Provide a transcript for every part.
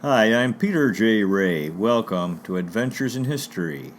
Hi, I'm Peter J. Ray. Welcome to Adventures in History.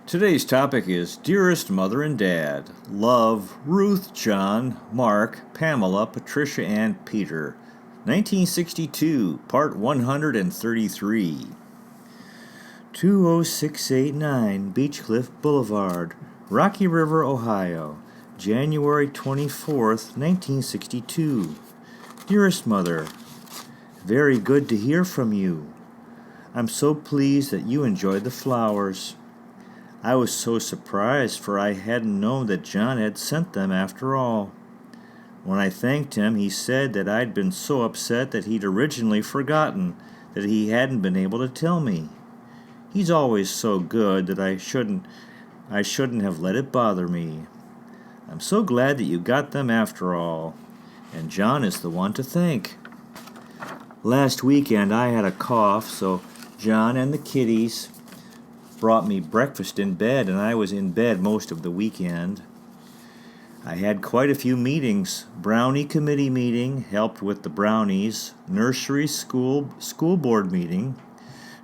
Today's topic is Dearest Mother and Dad. Love, Ruth, John, Mark, Pamela, Patricia, and Peter. 1962, Part 133. 20689 Beechcliff Boulevard, Rocky River, Ohio, January 24th, 1962. Dearest Mother, very good to hear from you. I'm so pleased that you enjoyed the flowers. I was so surprised, for I hadn't known that John had sent them after all. When I thanked him, he said that I'd been so upset that he'd originally forgotten that he hadn't been able to tell me. He's always so good that I shouldn't have let it bother me. I'm so glad that you got them after all, and John is the one to thank. Last weekend I had a cough, so John and the kiddies brought me breakfast in bed, and I was in bed most of the weekend. I had quite a few meetings. Brownie committee meeting, helped with the brownies. Nursery school board meeting.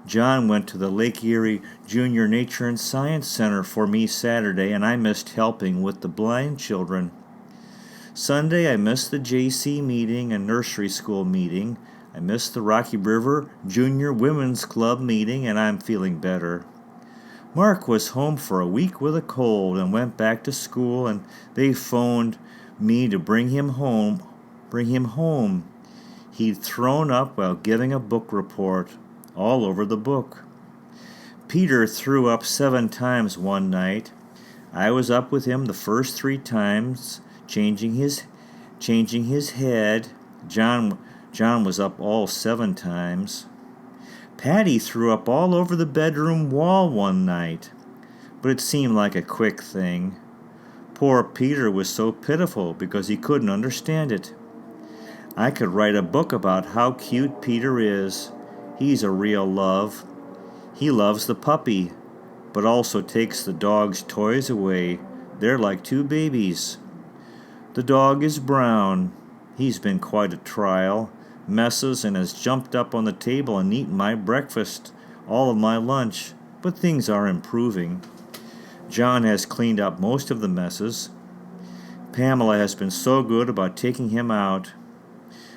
John went to the Lake Erie Junior Nature and Science Center for me Saturday, and I missed helping with the blind children. Sunday I missed the JC meeting and nursery school meeting. I missed the Rocky River Junior Women's Club meeting, and I'm feeling better. Mark was home for a week with a cold and went back to school, and they phoned me to bring him home. He'd thrown up while giving a book report, all over the book. Peter threw up 7 times one night. I was up with him the first 3 times, changing his head. John was up all 7 times. Patti threw up all over the bedroom wall one night, but it seemed like a quick thing. Poor Peter was so pitiful because he couldn't understand it. I could write a book about how cute Peter is. He's a real love. He loves the puppy, but also takes the dog's toys away. They're like 2 babies. The dog is brown. He's been quite a trial. Messes and has jumped up on the table and eaten my breakfast, all of my lunch, but things are improving. John has cleaned up most of the messes. Pamela has been so good about taking him out.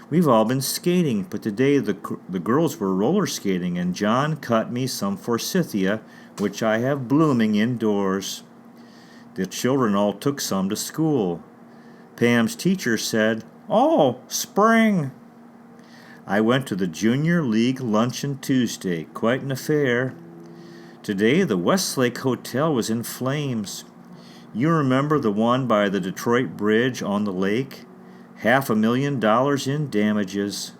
We've all been skating, but today the girls were roller skating, and John cut me some forsythia, which I have blooming indoors. The children all took some to school. Pam's teacher said, "Oh, spring!" I went to the Junior League luncheon Tuesday, quite an affair. Today the Westlake Hotel was in flames. You remember the one by the Detroit Bridge on the lake? $500,000 in damages.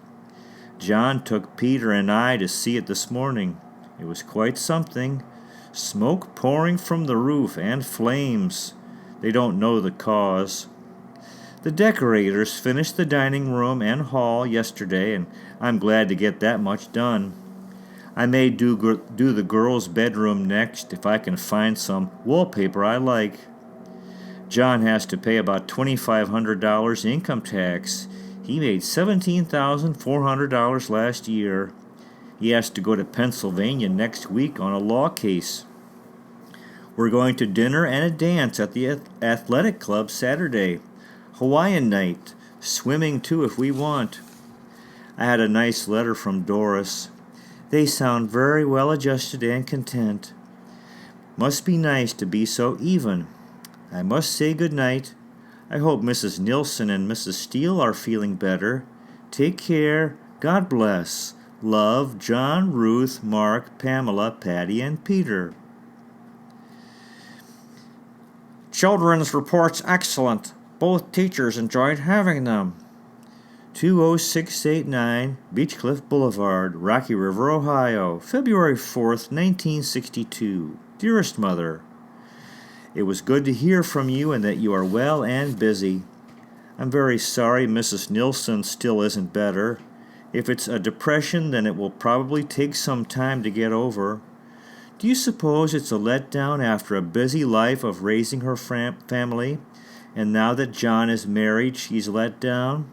John took Peter and I to see it this morning. It was quite something. Smoke pouring from the roof and flames. They don't know the cause. The decorators finished the dining room and hall yesterday, and I'm glad to get that much done. I may do the girls' bedroom next if I can find some wallpaper I like. John has to pay about $2,500 income tax. He made $17,400 last year. He has to go to Pennsylvania next week on a law case. We're going to dinner and a dance at the athletic club Saturday. Hawaiian night, swimming too if we want. I had a nice letter from Doris. They sound very well adjusted and content. Must be nice to be so even. I must say good night. I hope Mrs. Nilsson and Mrs. Steele are feeling better. Take care. God bless. Love, John, Ruth, Mark, Pamela, Patti, and Peter. Children's reports excellent. Both teachers enjoyed having them. 20689 Beechcliff Boulevard, Rocky River, Ohio, February 4th, 1962. Dearest Mother, it was good to hear from you and that you are well and busy. I'm very sorry Mrs. Nilsson still isn't better. If it's a depression, then it will probably take some time to get over. Do you suppose it's a letdown after a busy life of raising her family? And now that John is married, she's let down?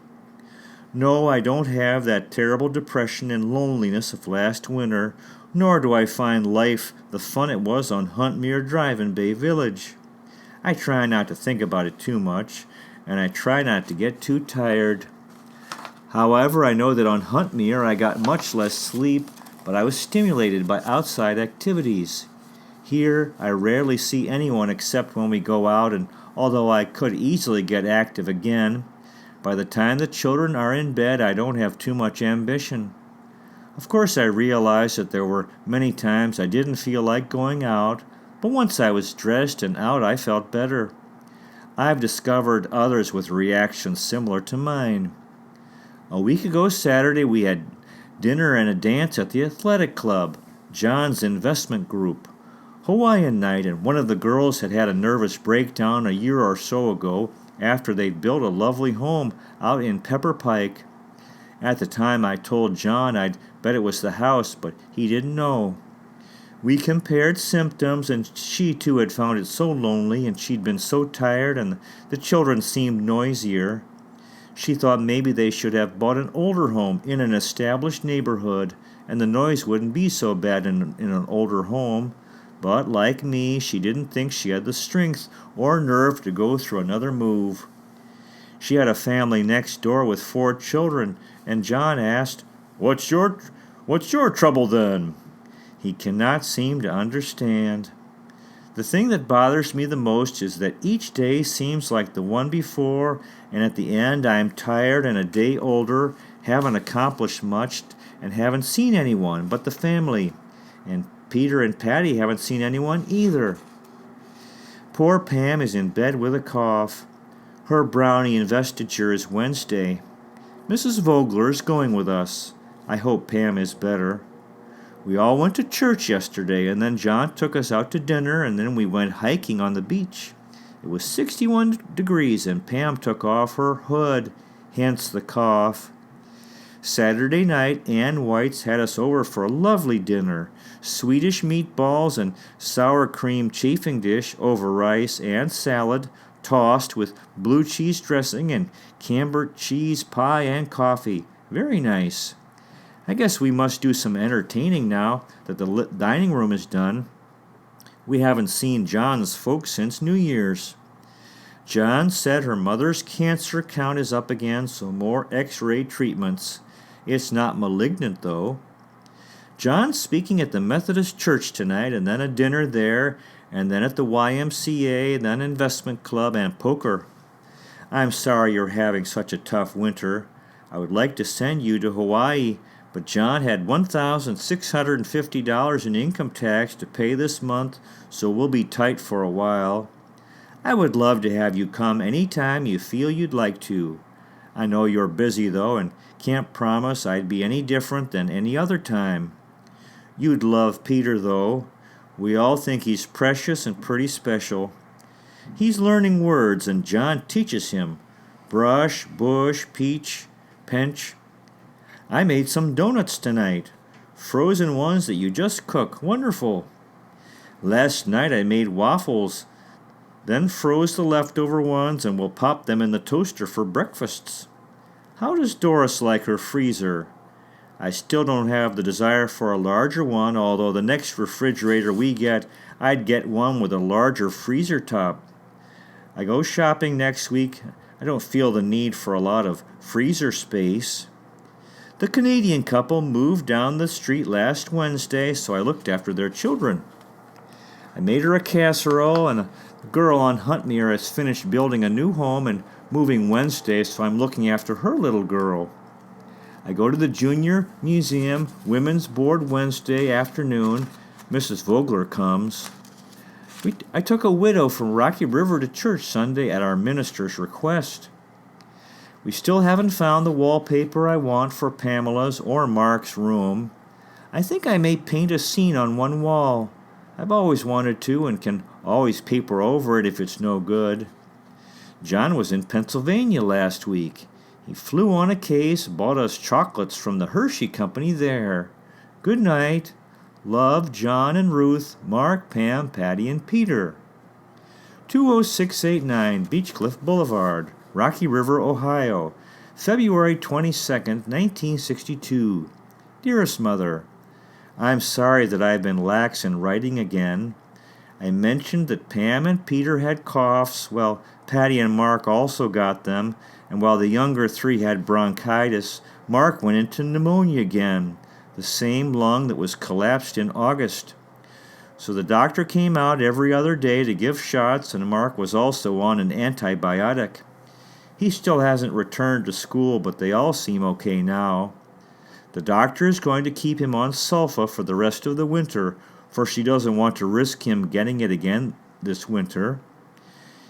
No, I don't have that terrible depression and loneliness of last winter, nor do I find life the fun it was on Huntmere Drive in Bay Village. I try not to think about it too much, and I try not to get too tired. However, I know that on Huntmere I got much less sleep, but I was stimulated by outside activities. Here, I rarely see anyone except when we go out, and although I could easily get active again, by the time the children are in bed, I don't have too much ambition. Of course, I realize that there were many times I didn't feel like going out, but once I was dressed and out, I felt better. I've discovered others with reactions similar to mine. A week ago Saturday, we had dinner and a dance at the athletic club, John's investment group. Hawaiian night, and one of the girls had had a nervous breakdown a year or so ago after they'd built a lovely home out in Pepper Pike. At the time I told John I'd bet it was the house, but he didn't know. We compared symptoms, and she too had found it so lonely, and she'd been so tired, and the children seemed noisier. She thought maybe they should have bought an older home in an established neighborhood, and the noise wouldn't be so bad in an older home. But like me, she didn't think she had the strength or nerve to go through another move. She had a family next door with 4 children, and John asked, What's your trouble then?" He cannot seem to understand. The thing that bothers me the most is that each day seems like the one before, and at the end I am tired and a day older, haven't accomplished much, and haven't seen anyone but the family. And Peter and Patti haven't seen anyone either. Poor Pam is in bed with a cough. Her brownie investiture is Wednesday. Mrs. Vogler is going with us. I hope Pam is better. We all went to church yesterday, and then John took us out to dinner, and then we went hiking on the beach. It was 61 degrees, and Pam took off her hood, hence the cough. Saturday night, Ann White's had us over for a lovely dinner. Swedish meatballs and sour cream chafing dish over rice and salad, tossed with blue cheese dressing and Camembert cheese pie and coffee. Very nice. I guess we must do some entertaining now that the dining room is done. We haven't seen John's folks since New Year's. John said her mother's cancer count is up again, so more x-ray treatments. It's not malignant, though. John's speaking at the Methodist Church tonight, and then a dinner there, and then at the YMCA, and then investment club and poker. I'm sorry you're having such a tough winter. I would like to send you to Hawaii, but John had $1,650 in income tax to pay this month, so we'll be tight for a while. I would love to have you come any time you feel you'd like to. I know you're busy, though, and can't promise I'd be any different than any other time. You'd love Peter, though. We all think he's precious and pretty special. He's learning words, and John teaches him. Brush, bush, peach, pinch. I made some donuts tonight. Frozen ones that you just cook. Wonderful. Last night I made waffles, then froze the leftover ones, and will pop them in the toaster for breakfasts. How does Doris like her freezer? I still don't have the desire for a larger one, although the next refrigerator we get, I'd get one with a larger freezer top. I go shopping next week. I don't feel the need for a lot of freezer space. The Canadian couple moved down the street last Wednesday, so I looked after their children. I made her a casserole, and a girl on Huntmere has finished building a new home and moving Wednesday, so I'm looking after her little girl. I go to the Junior Museum Women's Board Wednesday afternoon. Mrs. Vogler comes. I took a widow from Rocky River to church Sunday at our minister's request. We still haven't found the wallpaper I want for Pamela's or Mark's room. I think I may paint a scene on one wall. I've always wanted to, and can always paper over it if it's no good. John was in Pennsylvania last week. He flew on a case, bought us chocolates from the Hershey Company there. Good night. Love, John and Ruth, Mark, Pam, Patti, and Peter. 20689 Beechcliff Boulevard, Rocky River, Ohio, February 22nd, 1962. Dearest Mother, I'm sorry that I've been lax in writing again. I mentioned that Pam and Peter had coughs. Well, Patti and Mark also got them, and while the younger three had bronchitis, Mark went into pneumonia again, the same lung that was collapsed in August. So the doctor came out every other day to give shots, and Mark was also on an antibiotic. He still hasn't returned to school, but they all seem okay now. The doctor is going to keep him on sulfa for the rest of the winter, for she doesn't want to risk him getting it again this winter.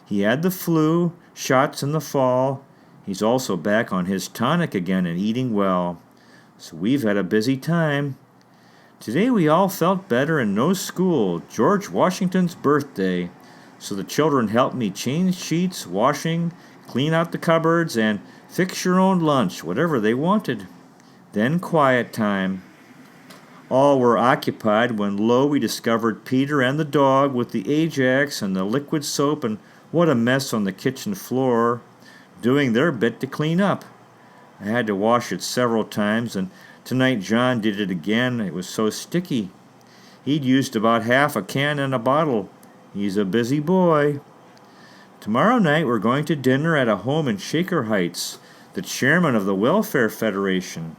He had the flu, shots in the fall. He's also back on his tonic again and eating well. So we've had a busy time. Today we all felt better and no school, George Washington's birthday. So the children helped me change sheets, washing, clean out the cupboards, and fix your own lunch, whatever they wanted. Then quiet time. All were occupied when lo, we discovered Peter and the dog with the Ajax and the liquid soap, and what a mess on the kitchen floor, doing their bit to clean up. I had to wash it several times, and tonight John did it again. It was so sticky. He'd used about half a can and a bottle. He's a busy boy. Tomorrow night we're going to dinner at a home in Shaker Heights, the chairman of the Welfare Federation.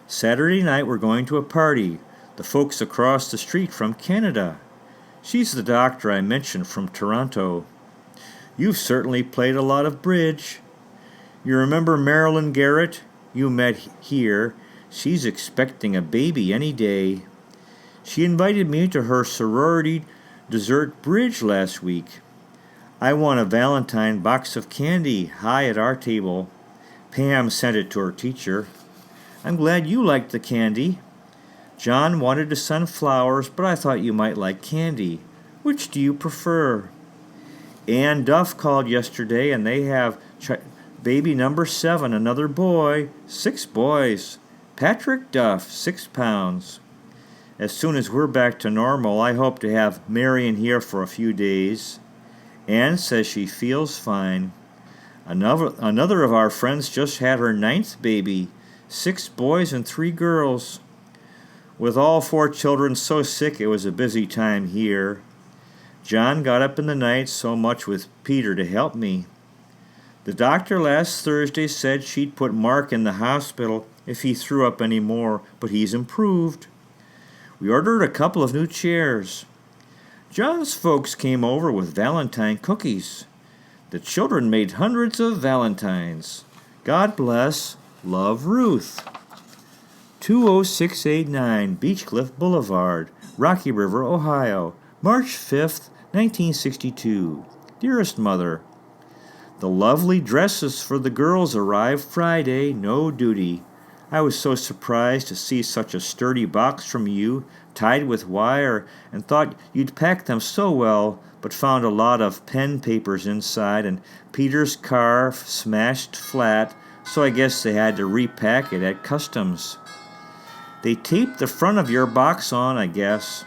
Saturday night we're going to a party, the folks across the street from Canada. She's the doctor I mentioned from Toronto. You've certainly played a lot of bridge. You remember Marilyn Garrett? You met here. She's expecting a baby any day. She invited me to her sorority dessert bridge last week. I won a Valentine box of candy high at our table. Pam sent it to her teacher. I'm glad you liked the candy. John wanted to send flowers, but I thought you might like candy. Which do you prefer? Ann Duff called yesterday, and they have baby number 7, another boy, 6 boys. Patrick Duff, 6 pounds. As soon as we're back to normal, I hope to have Marion here for a few days. Ann says she feels fine. Another of our friends just had her 9th baby, 6 boys and 3 girls. With all 4 children so sick, it was a busy time here. John got up in the night so much with Peter to help me. The doctor last Thursday said she'd put Mark in the hospital if he threw up any more, but he's improved. We ordered a couple of new chairs. John's folks came over with Valentine cookies. The children made hundreds of Valentines. God bless. Love, Ruth. 20689 Beechcliff Boulevard, Rocky River, Ohio, March 5th, 1962. Dearest Mother, the lovely dresses for the girls arrived Friday, no duty. I was so surprised to see such a sturdy box from you, tied with wire, and thought you'd packed them so well, but found a lot of pen papers inside, and Peter's car smashed flat, so I guess they had to repack it at customs. They taped the front of your box on, I guess.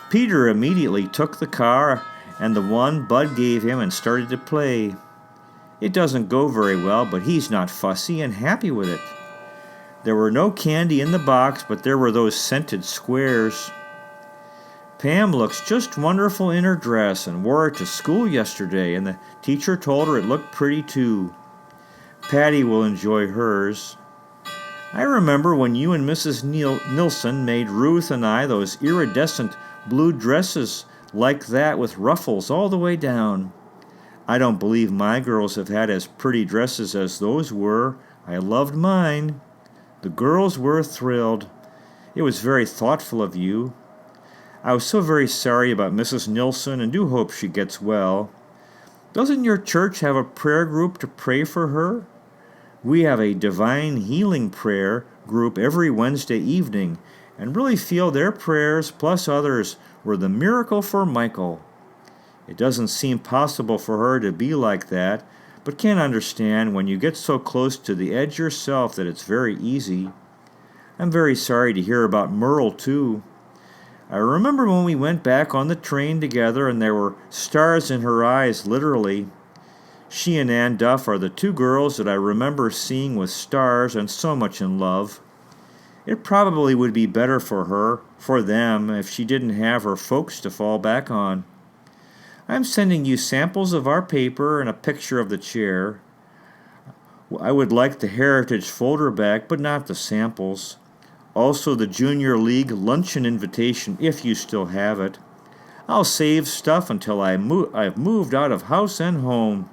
Peter immediately took the car and the one Bud gave him and started to play. It doesn't go very well, but he's not fussy and happy with it. There were no candy in the box, but there were those scented squares. Pam looks just wonderful in her dress and wore it to school yesterday, and the teacher told her it looked pretty too. Patti will enjoy hers. I remember when you and Mrs. Nilsson made Ruth and I those iridescent blue dresses like that with ruffles all the way down. I don't believe my girls have had as pretty dresses as those were. I loved mine. The girls were thrilled. It was very thoughtful of you. I was so very sorry about Mrs. Nilsson and do hope she gets well. Doesn't your church have a prayer group to pray for her? We have a divine healing prayer group every Wednesday evening and really feel their prayers plus others were the miracle for Michael. It doesn't seem possible for her to be like that, but can't understand when you get so close to the edge yourself that it's very easy. I'm very sorry to hear about Merle, too. I remember when we went back on the train together and there were stars in her eyes, literally. She and Ann Duff are the two girls that I remember seeing with stars and so much in love. It probably would be better for them, if she didn't have her folks to fall back on. I'm sending you samples of our paper and a picture of the chair. I would like the Heritage folder back, but not the samples. Also the Junior League luncheon invitation, if you still have it. I'll save stuff until I've moved out of house and home.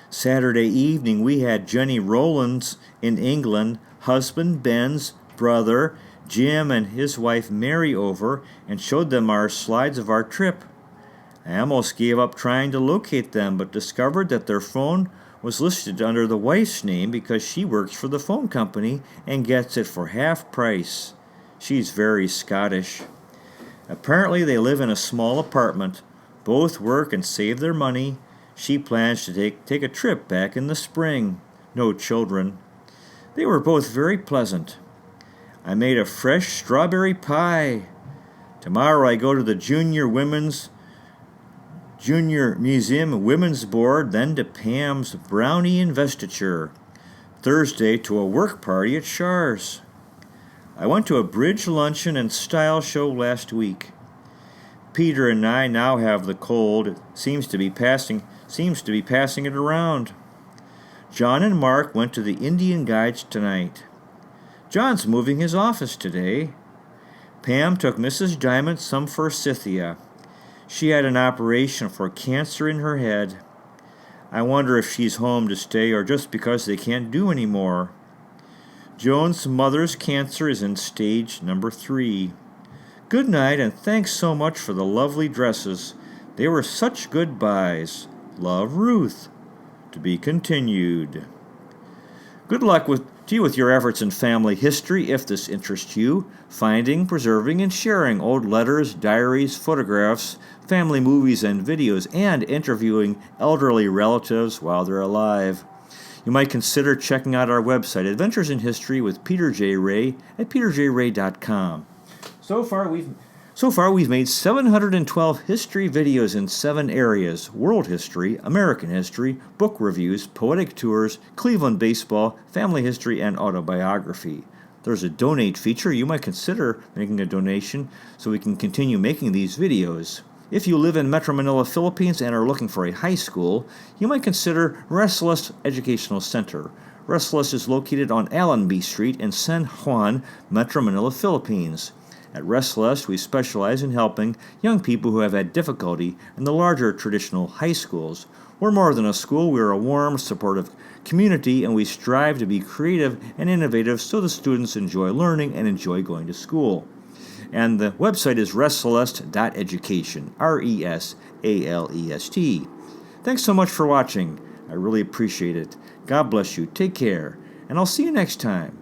Saturday evening we had Jenny Rowlands in England, husband Ben's brother, Jim, and his wife Mary over, and showed them our slides of our trip. I almost gave up trying to locate them, but discovered that their phone was listed under the wife's name because she works for the phone company and gets it for half price. She's very Scottish. Apparently they live in a small apartment. Both work and save their money. She plans to take a trip back in the spring. No children. They were both very pleasant. I made a fresh strawberry pie. Tomorrow I go to the Junior Museum Women's Board, then to Pam's brownie investiture. Thursday to a work party at Shar's. I went to a bridge luncheon and style show last week. Peter and I now have the cold. It seems to be passing it around. John and Mark went to the Indian Guides tonight. John's moving his office today. Pam took Mrs. Diamond some forsythia. She had an operation for cancer in her head. I wonder if she's home to stay or just because they can't do any more. Joan's mother's cancer is in stage number 3. Good night, and thanks so much for the lovely dresses. They were such good buys. Love, Ruth. To be continued. Good luck to you with your efforts in family history, if this interests you. Finding, preserving, and sharing old letters, diaries, photographs, family movies and videos, and interviewing elderly relatives while they're alive. You might consider checking out our website, Adventures in History with Peter J. Ray at peterjray.com. So far, we've made 712 history videos in 7 areas: world history, American history, book reviews, poetic tours, Cleveland baseball, family history, and autobiography. There's a donate feature. You might consider making a donation so we can continue making these videos. If you live in Metro Manila, Philippines, and are looking for a high school, you might consider Restless Educational Center. Restless is located on Allenby Street in San Juan, Metro Manila, Philippines. At Restless, we specialize in helping young people who have had difficulty in the larger traditional high schools. We're more than a school. We're a warm, supportive community, and we strive to be creative and innovative so the students enjoy learning and enjoy going to school. And the website is restless.education, RESALEST. Thanks so much for watching. I really appreciate it. God bless you. Take care, and I'll see you next time.